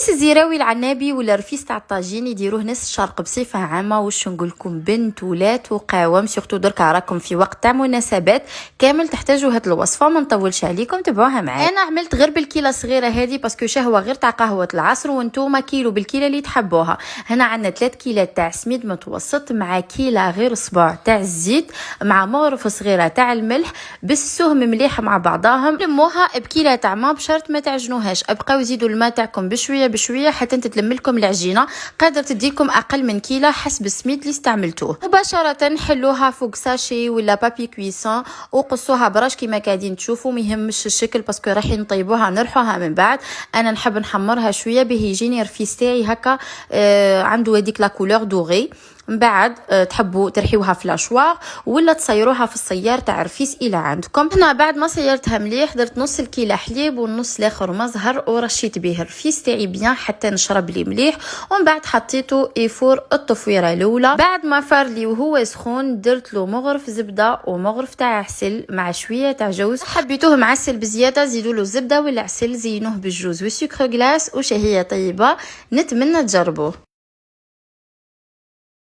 رفيس الزيراوي العنابي ولا رفيس تاع الطاجين يديروه ناس الشرق بصفه عامه. واش نقول لكم، بنت ولات وقاوم، سورتو دركا راكم في وقت تاع مناسبات كامل تحتاجوا هاد الوصفه. ما نطولش عليكم، تبعوها معايا. انا عملت غير بالكيله صغيره هذه باسكو شهوه غير تاع قهوه العصر، وانتوما كيلو بالكيله اللي تحبوها. هنا عندنا 3 كيلات تاع سميد متوسط مع كيله غير صباع تاع الزيت مع مغرفه صغيره تاع الملح، بسوهم مليح مع بعضاهم. لموها بكيله تاع ما بشرط ما تعجنوهاش، ابقاو زيدوا الماء تاعكم بشويه بشويه حتى تتلم لكم العجينه. قادر تديكم اقل من كيله حسب السميد اللي استعملتوه. مباشره حلوها فوق ساشي ولا بابي كويسون وقصوها براش كيما قاعدين تشوفوا. ما يهمش الشكل باسكو راح نطيبوها نرحوها من بعد. انا نحب نحمرها شويه به يجيني رفيس تاعي هكا عنده هذيك لا كولور دوغي. من بعد تحبوا ترحيوها في لاشواغ ولا تصيروها في الصيار تاع رفيس الى عندكم. هنا بعد ما صيرتها مليح درت نص الكيله حليب والنص الاخر مزهر ورشيت به الرفيس تاعي بيان حتى نشرب لي مليح. ومن بعد حطيته يفور الطفويره الاولى. بعد ما فار لي وهو سخون درت له مغرف زبده ومغرف تاع عسل مع شويه تاع جوز. حبيتوه معسل بزياده زيدوا له الزبده ولا عسل، زينوه بالجوز والسكر غلاس وشهيه طيبه. نتمنى تجربوه.